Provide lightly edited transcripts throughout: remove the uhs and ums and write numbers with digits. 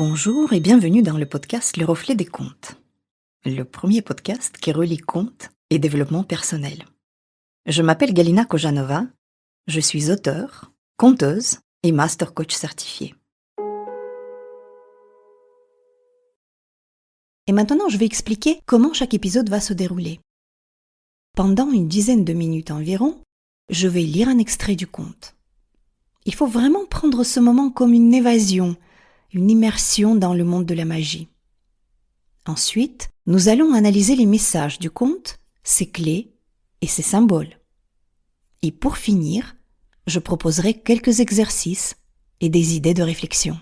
Bonjour et bienvenue dans le podcast Le Reflet des Contes, le premier podcast qui relie contes et développement personnel. Je m'appelle Galina Kojanova, je suis auteure, conteuse et master coach certifié. Et maintenant, je vais expliquer comment chaque épisode va se dérouler. Pendant une dizaine de minutes environ, je vais lire un extrait du conte. Il faut vraiment prendre ce moment comme une évasion, une immersion dans le monde de la magie. Ensuite, nous allons analyser les messages du conte, ses clés et ses symboles. Et pour finir, je proposerai quelques exercices et des idées de réflexion.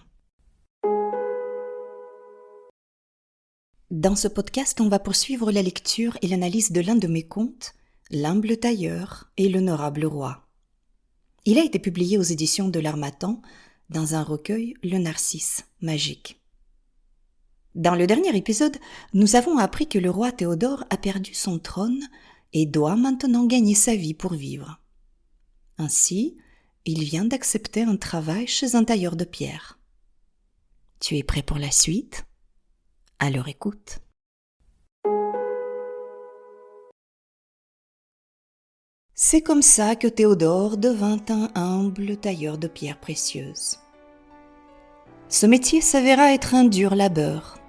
Dans ce podcast, on va poursuivre la lecture et l'analyse de l'un de mes contes, L'humble tailleur et l'honorable roi. Il a été publié aux éditions de l'Harmattan dans un recueil Le Narcisse magique. Dans le dernier épisode, nous avons appris que le roi Théodore a perdu son trône et doit maintenant gagner sa vie pour vivre. Ainsi, il vient d'accepter un travail chez un tailleur de pierre. Tu es prêt pour la suite ? Alors écoute. C'est comme ça que Théodore devint un humble tailleur de pierres précieuses. Ce métier s'avéra être un dur labeur.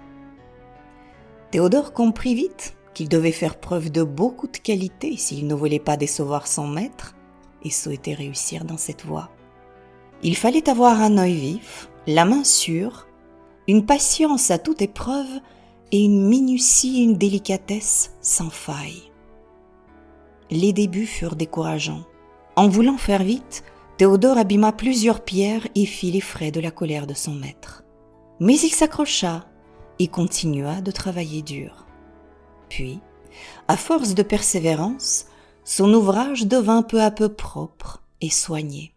Théodore comprit vite qu'il devait faire preuve de beaucoup de qualités s'il ne voulait pas décevoir son maître et souhaitait réussir dans cette voie. Il fallait avoir un œil vif, la main sûre, une patience à toute épreuve et une minutie et une délicatesse sans faille. Les débuts furent décourageants. En voulant faire vite, Théodore abîma plusieurs pierres et fit les frais de la colère de son maître. Mais il s'accrocha et continua de travailler dur. Puis, à force de persévérance, son ouvrage devint peu à peu propre et soigné.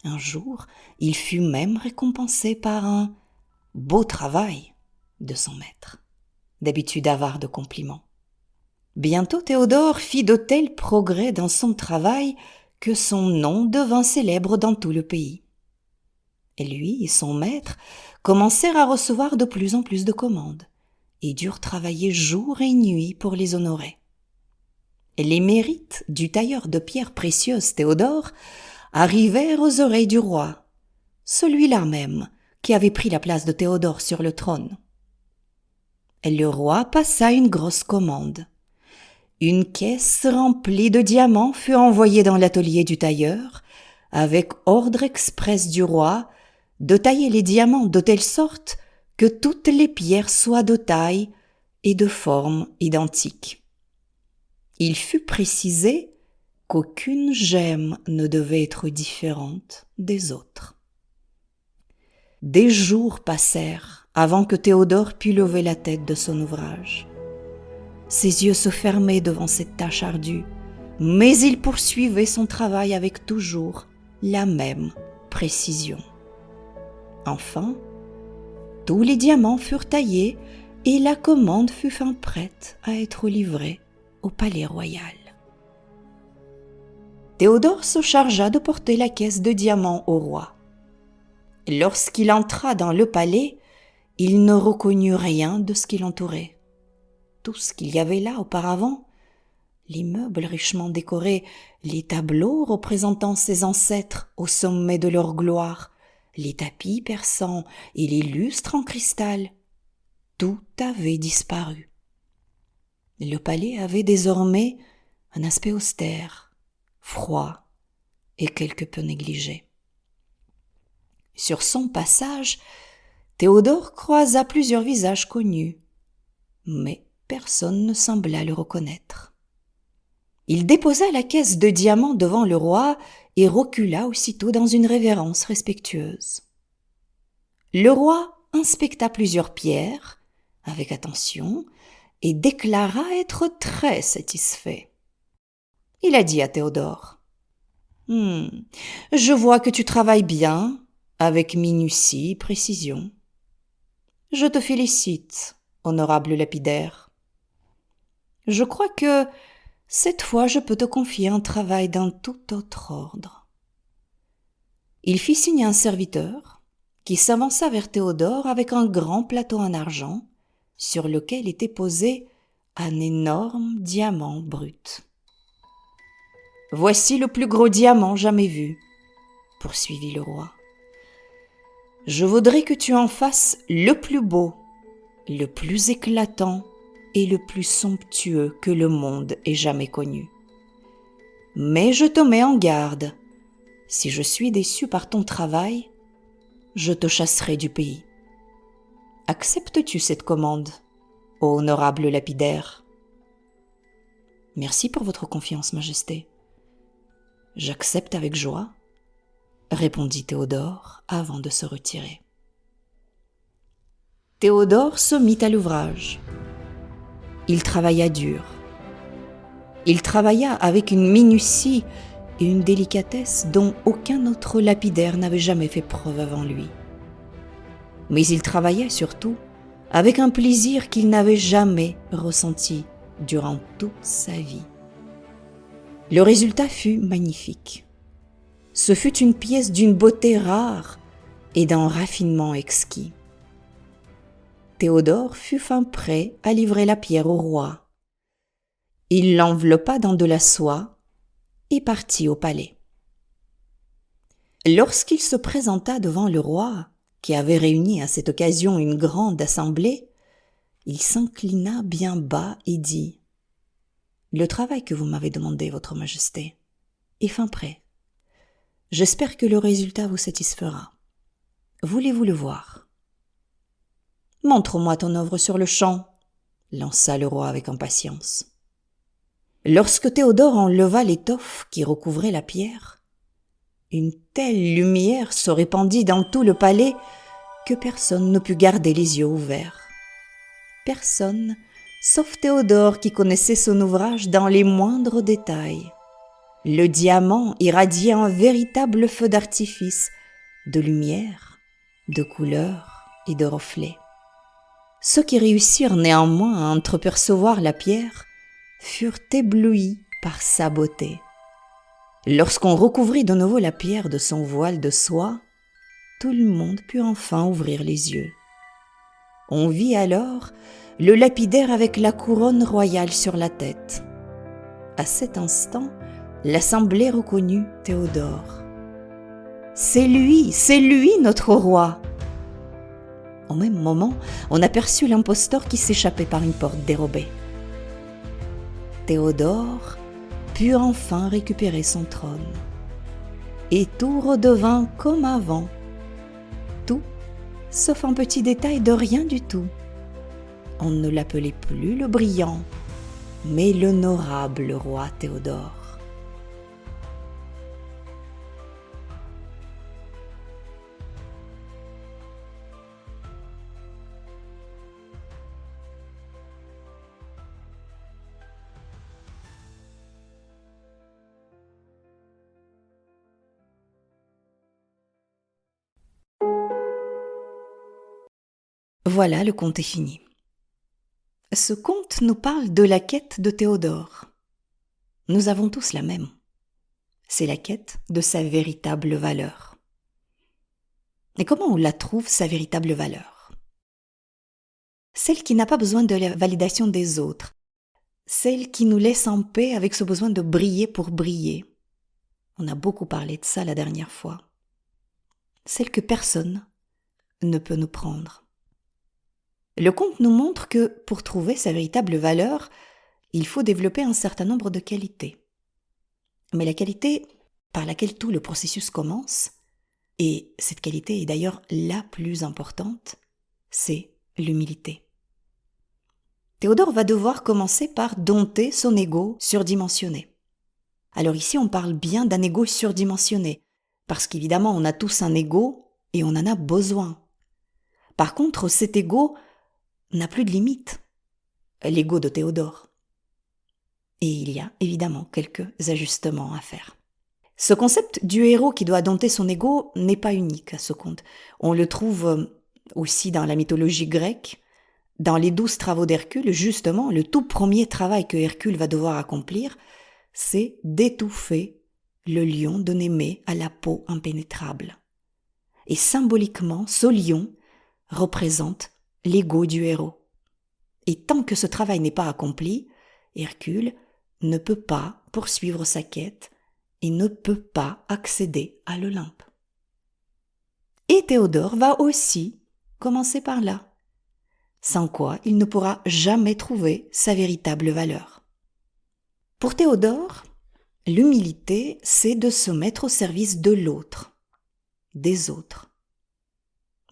Un jour, il fut même récompensé par un « beau travail » de son maître, d'habitude avare de compliments. Bientôt Théodore fit de tels progrès dans son travail que son nom devint célèbre dans tout le pays. Et lui et son maître commencèrent à recevoir de plus en plus de commandes et durent travailler jour et nuit pour les honorer. Et les mérites du tailleur de pierres précieuses Théodore arrivèrent aux oreilles du roi, celui-là même qui avait pris la place de Théodore sur le trône. Et le roi passa une grosse commande. Une caisse remplie de diamants fut envoyée dans l'atelier du tailleur, avec ordre express du roi de tailler les diamants de telle sorte que toutes les pierres soient de taille et de forme identiques. Il fut précisé qu'aucune gemme ne devait être différente des autres. Des jours passèrent avant que Théodore pût lever la tête de son ouvrage. Ses yeux se fermaient devant cette tâche ardue, mais il poursuivait son travail avec toujours la même précision. Enfin, tous les diamants furent taillés et la commande fut fin prête à être livrée au palais royal. Théodore se chargea de porter la caisse de diamants au roi. Lorsqu'il entra dans le palais, il ne reconnut rien de ce qui l'entourait. Tout ce qu'il y avait là auparavant, les meubles richement décorés, les tableaux représentant ses ancêtres au sommet de leur gloire, les tapis persans et les lustres en cristal, tout avait disparu. Le palais avait désormais un aspect austère, froid et quelque peu négligé. Sur son passage, Théodore croisa plusieurs visages connus, mais personne ne sembla le reconnaître. Il déposa la caisse de diamants devant le roi et recula aussitôt dans une révérence respectueuse. Le roi inspecta plusieurs pierres, avec attention, et déclara être très satisfait. Il a dit à Théodore : « Je vois que tu travailles bien, avec minutie et précision. Je te félicite, honorable lapidaire. Je crois que cette fois je peux te confier un travail d'un tout autre ordre. » Il fit signe à un serviteur qui s'avança vers Théodore avec un grand plateau en argent sur lequel était posé un énorme diamant brut. « Voici le plus gros diamant jamais vu, » poursuivit le roi. « Je voudrais que tu en fasses le plus beau, le plus éclatant et le plus somptueux que le monde ait jamais connu. Mais je te mets en garde, si je suis déçu par ton travail, je te chasserai du pays. Acceptes-tu cette commande, ô honorable lapidaire ? » ?»« Merci pour votre confiance, Majesté. »« J'accepte avec joie, » répondit Théodore avant de se retirer. Théodore se mit à l'ouvrage. Il travailla dur. Il travailla avec une minutie et une délicatesse dont aucun autre lapidaire n'avait jamais fait preuve avant lui. Mais il travaillait surtout avec un plaisir qu'il n'avait jamais ressenti durant toute sa vie. Le résultat fut magnifique. Ce fut une pièce d'une beauté rare et d'un raffinement exquis. Théodore fut fin prêt à livrer la pierre au roi. Il l'enveloppa dans de la soie et partit au palais. Lorsqu'il se présenta devant le roi, qui avait réuni à cette occasion une grande assemblée, il s'inclina bien bas et dit : « Le travail que vous m'avez demandé, votre majesté, est fin prêt. J'espère que le résultat vous satisfera. Voulez-vous le voir ? » « Montre-moi ton œuvre sur le champ, » lança le roi avec impatience. Lorsque Théodore enleva l'étoffe qui recouvrait la pierre, une telle lumière se répandit dans tout le palais que personne ne put garder les yeux ouverts. Personne, sauf Théodore qui connaissait son ouvrage dans les moindres détails. Le diamant irradiait un véritable feu d'artifice, de lumière, de couleurs et de reflets. Ceux qui réussirent néanmoins à entreapercevoir la pierre furent éblouis par sa beauté. Lorsqu'on recouvrit de nouveau la pierre de son voile de soie, tout le monde put enfin ouvrir les yeux. On vit alors le lapidaire avec la couronne royale sur la tête. À cet instant, l'assemblée reconnut Théodore. « C'est lui notre roi !» Au même moment, on aperçut l'imposteur qui s'échappait par une porte dérobée. Théodore put enfin récupérer son trône. Et tout redevint comme avant. Tout, sauf un petit détail de rien du tout. On ne l'appelait plus le brillant, mais l'honorable roi Théodore. Voilà, le conte est fini. Ce conte nous parle de la quête de Théodore. Nous avons tous la même. C'est la quête de sa véritable valeur. Et comment on la trouve, sa véritable valeur ? Celle qui n'a pas besoin de la validation des autres. Celle qui nous laisse en paix avec ce besoin de briller pour briller. On a beaucoup parlé de ça la dernière fois. Celle que personne ne peut nous prendre. Le conte nous montre que pour trouver sa véritable valeur, il faut développer un certain nombre de qualités. Mais la qualité par laquelle tout le processus commence, et cette qualité est d'ailleurs la plus importante, c'est l'humilité. Théodore va devoir commencer par dompter son ego surdimensionné. Alors ici, on parle bien d'un ego surdimensionné, parce qu'évidemment, on a tous un ego et on en a besoin. Par contre, cet ego n'a plus de limite, l'ego de Théodore. Et il y a évidemment quelques ajustements à faire. Ce concept du héros qui doit dompter son ego n'est pas unique à ce conte. On le trouve aussi dans la mythologie grecque, dans les 12 travaux d'Hercule. Justement, le tout premier travail que Hercule va devoir accomplir, c'est d'étouffer le lion de Némée à la peau impénétrable. Et symboliquement, ce lion représente l'ego du héros. Et tant que ce travail n'est pas accompli, Hercule ne peut pas poursuivre sa quête et ne peut pas accéder à l'Olympe. Et Théodore va aussi commencer par là, sans quoi il ne pourra jamais trouver sa véritable valeur. Pour Théodore, l'humilité, c'est de se mettre au service de l'autre, des autres.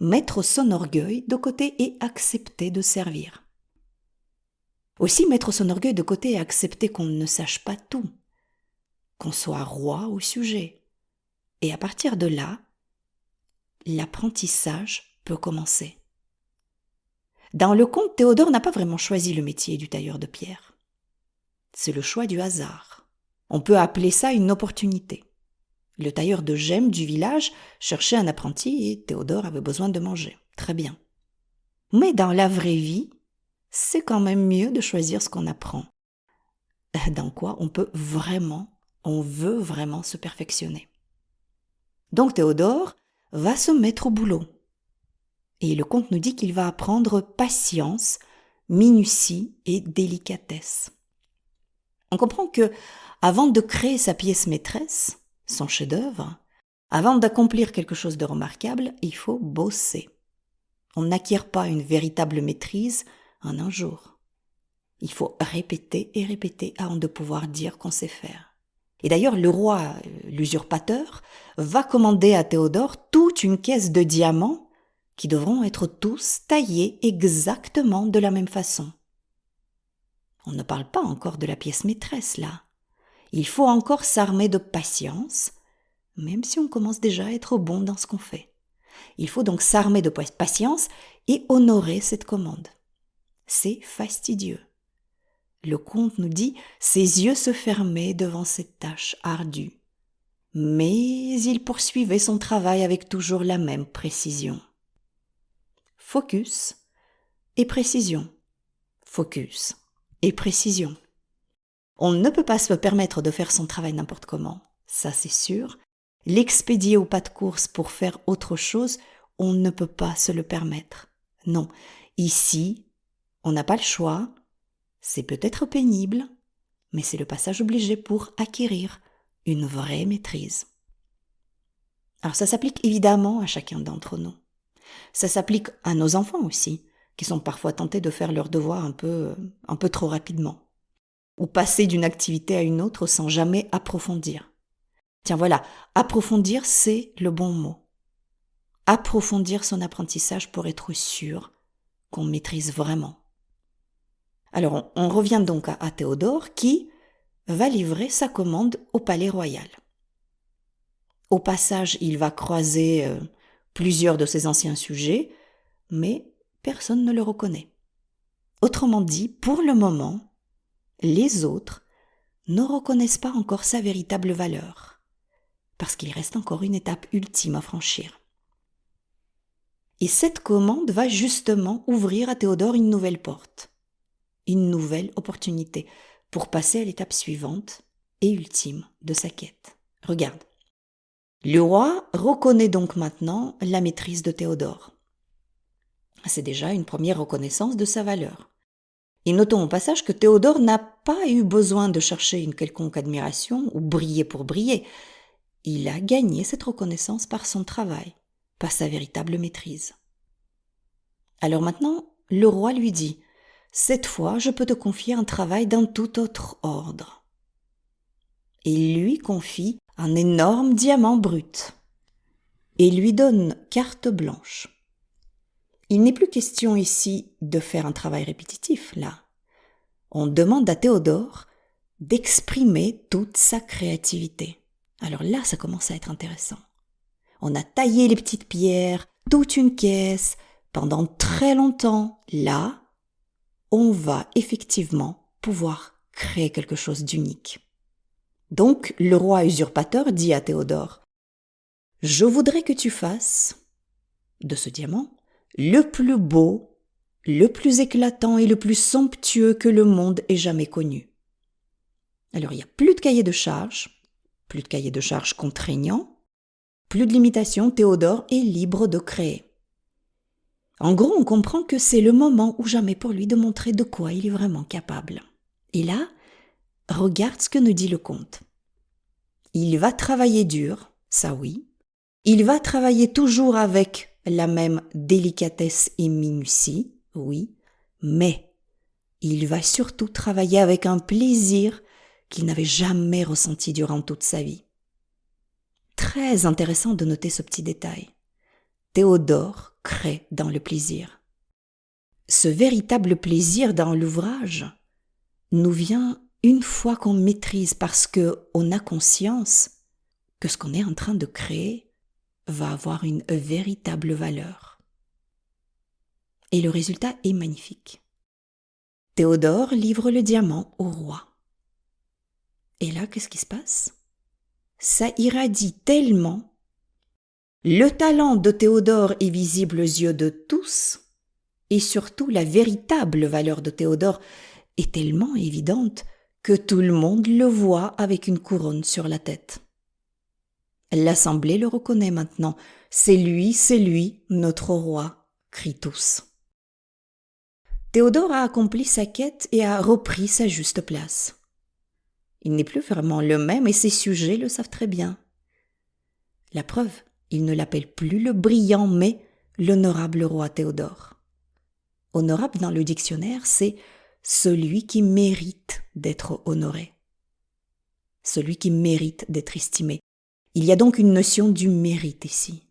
Mettre son orgueil de côté et accepter de servir. Aussi mettre son orgueil de côté et accepter qu'on ne sache pas tout, qu'on soit roi ou sujet. Et à partir de là, l'apprentissage peut commencer. Dans le conte, Théodore n'a pas vraiment choisi le métier du tailleur de pierre. C'est le choix du hasard. On peut appeler ça une opportunité. Le tailleur de gemmes du village cherchait un apprenti et Théodore avait besoin de manger. Très bien. Mais dans la vraie vie, c'est quand même mieux de choisir ce qu'on apprend. Dans quoi on veut vraiment se perfectionner. Donc Théodore va se mettre au boulot. Et le conte nous dit qu'il va apprendre patience, minutie et délicatesse. On comprend que, avant de créer sa pièce maîtresse, son chef-d'œuvre, avant d'accomplir quelque chose de remarquable, il faut bosser. On n'acquiert pas une véritable maîtrise en un jour. Il faut répéter et répéter avant de pouvoir dire qu'on sait faire. Et d'ailleurs, le roi, l'usurpateur, va commander à Théodore toute une caisse de diamants qui devront être tous taillés exactement de la même façon. On ne parle pas encore de la pièce maîtresse, là. Il faut encore s'armer de patience, même si on commence déjà à être bon dans ce qu'on fait. Il faut donc s'armer de patience et honorer cette commande. C'est fastidieux. Le conte nous dit « Ses yeux se fermaient devant cette tâche ardue. » Mais il poursuivait son travail avec toujours la même précision. Focus et précision. Focus et précision. On ne peut pas se permettre de faire son travail n'importe comment, ça c'est sûr. L'expédier au pas de course pour faire autre chose, on ne peut pas se le permettre. Non, ici, on n'a pas le choix. C'est peut-être pénible, mais c'est le passage obligé pour acquérir une vraie maîtrise. Alors ça s'applique évidemment à chacun d'entre nous. Ça s'applique à nos enfants aussi, qui sont parfois tentés de faire leurs devoirs un peu trop rapidement, ou passer d'une activité à une autre sans jamais approfondir. Tiens voilà, approfondir, c'est le bon mot. Approfondir son apprentissage pour être sûr qu'on maîtrise vraiment. Alors on revient donc à Théodore qui va livrer sa commande au palais royal. Au passage, il va croiser plusieurs de ses anciens sujets, mais personne ne le reconnaît. Autrement dit, pour le moment, les autres ne reconnaissent pas encore sa véritable valeur, parce qu'il reste encore une étape ultime à franchir. Et cette commande va justement ouvrir à Théodore une nouvelle porte, une nouvelle opportunité pour passer à l'étape suivante et ultime de sa quête. Regarde. Le roi reconnaît donc maintenant la maîtrise de Théodore. C'est déjà une première reconnaissance de sa valeur. Et notons au passage que Théodore n'a pas eu besoin de chercher une quelconque admiration ou briller pour briller. Il a gagné cette reconnaissance par son travail, par sa véritable maîtrise. Alors maintenant, le roi lui dit « Cette fois, je peux te confier un travail d'un tout autre ordre. » Et il lui confie un énorme diamant brut et lui donne carte blanche. Il n'est plus question ici de faire un travail répétitif, là. On demande à Théodore d'exprimer toute sa créativité. Alors là, ça commence à être intéressant. On a taillé les petites pierres, toute une caisse, pendant très longtemps. Là, on va effectivement pouvoir créer quelque chose d'unique. Donc, le roi usurpateur dit à Théodore « Je voudrais que tu fasses de ce diamant le plus beau, le plus éclatant et le plus somptueux que le monde ait jamais connu. » Alors, il n'y a plus de cahier de charges contraignant, Plus de limitation, Théodore est libre de créer. En gros, on comprend que c'est le moment ou jamais pour lui de montrer de quoi il est vraiment capable. Et là, regarde ce que nous dit le conte. Il va travailler dur, ça oui. Il va travailler toujours avec la même délicatesse et minutie, oui. Mais il va surtout travailler avec un plaisir qu'il n'avait jamais ressenti durant toute sa vie. Très intéressant de noter ce petit détail. Théodore crée dans le plaisir. Ce véritable plaisir dans l'ouvrage nous vient une fois qu'on maîtrise parce qu'on a conscience que ce qu'on est en train de créer va avoir une véritable valeur. Et le résultat est magnifique. Théodore livre le diamant au roi. Et là, qu'est-ce qui se passe? Ça irradie tellement. Le talent de Théodore est visible aux yeux de tous, et surtout la véritable valeur de Théodore est tellement évidente que tout le monde le voit avec une couronne sur la tête. L'assemblée le reconnaît maintenant. C'est lui, notre roi, crient tous. Théodore a accompli sa quête et a repris sa juste place. Il n'est plus vraiment le même et ses sujets le savent très bien. La preuve, ils ne l'appellent plus le brillant mais l'honorable roi Théodore. Honorable dans le dictionnaire, c'est celui qui mérite d'être honoré. Celui qui mérite d'être estimé. Il y a donc une notion du mérite ici.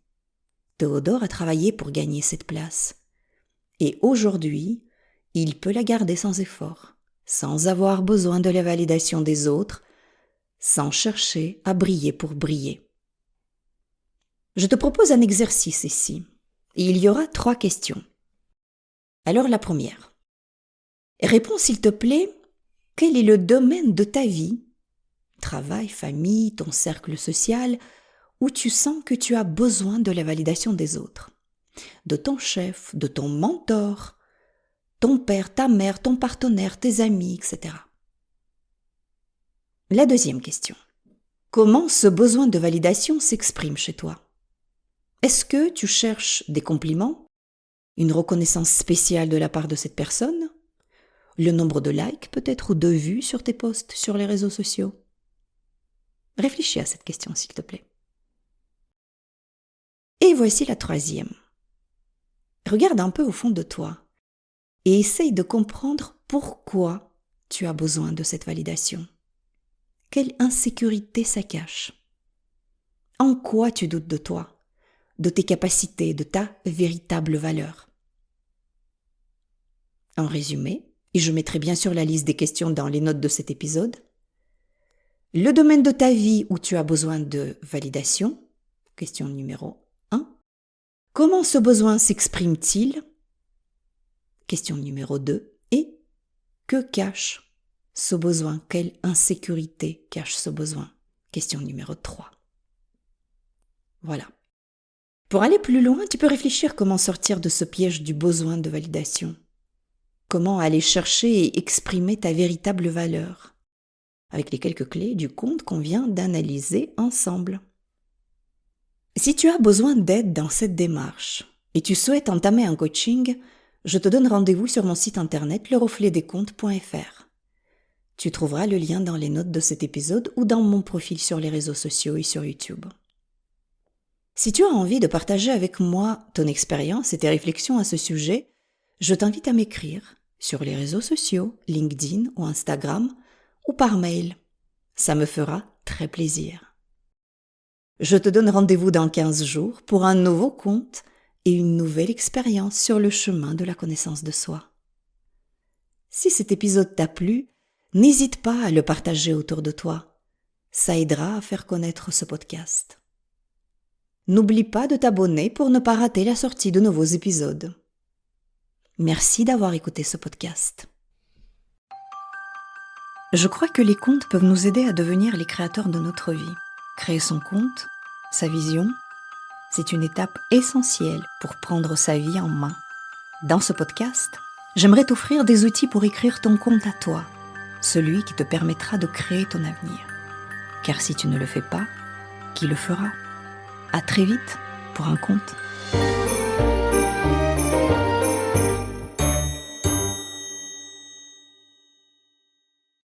Théodore a travaillé pour gagner cette place. Et aujourd'hui, il peut la garder sans effort, sans avoir besoin de la validation des autres, sans chercher à briller pour briller. Je te propose un exercice ici. Et il y aura 3 questions. Alors la première. Réponds s'il te plaît, quel est le domaine de ta vie, travail, famille, ton cercle social, où tu sens que tu as besoin de la validation des autres, de ton chef, de ton mentor, ton père, ta mère, ton partenaire, tes amis, etc. La deuxième question. Comment ce besoin de validation s'exprime chez toi? Est-ce que tu cherches des compliments, une reconnaissance spéciale de la part de cette personne, le nombre de likes peut-être ou de vues sur tes posts sur les réseaux sociaux? Réfléchis à cette question s'il te plaît. Et voici la troisième. Regarde un peu au fond de toi et essaye de comprendre pourquoi tu as besoin de cette validation. Quelle insécurité ça cache? En quoi tu doutes de toi, de tes capacités, de ta véritable valeur? En résumé, et je mettrai bien sûr la liste des questions dans les notes de cet épisode, le domaine de ta vie où tu as besoin de validation, question numéro 1. Comment ce besoin s'exprime-t-il? Question numéro 2. Et que cache ce besoin? Quelle insécurité cache ce besoin? Question numéro 3. Voilà. Pour aller plus loin, tu peux réfléchir comment sortir de ce piège du besoin de validation. Comment aller chercher et exprimer ta véritable valeur, avec les quelques clés du conte qu'on vient d'analyser ensemble. Si tu as besoin d'aide dans cette démarche et tu souhaites entamer un coaching, je te donne rendez-vous sur mon site internet lerefletdescontes.fr. Tu trouveras le lien dans les notes de cet épisode ou dans mon profil sur les réseaux sociaux et sur YouTube. Si tu as envie de partager avec moi ton expérience et tes réflexions à ce sujet, je t'invite à m'écrire sur les réseaux sociaux, LinkedIn ou Instagram, ou par mail. Ça me fera très plaisir. Je te donne rendez-vous dans 15 jours pour un nouveau conte et une nouvelle expérience sur le chemin de la connaissance de soi. Si cet épisode t'a plu, n'hésite pas à le partager autour de toi. Ça aidera à faire connaître ce podcast. N'oublie pas de t'abonner pour ne pas rater la sortie de nouveaux épisodes. Merci d'avoir écouté ce podcast. Je crois que les contes peuvent nous aider à devenir les créateurs de notre vie. Créer son conte, sa vision, c'est une étape essentielle pour prendre sa vie en main. Dans ce podcast, j'aimerais t'offrir des outils pour écrire ton conte à toi, celui qui te permettra de créer ton avenir. Car si tu ne le fais pas, qui le fera ? À très vite pour un conte.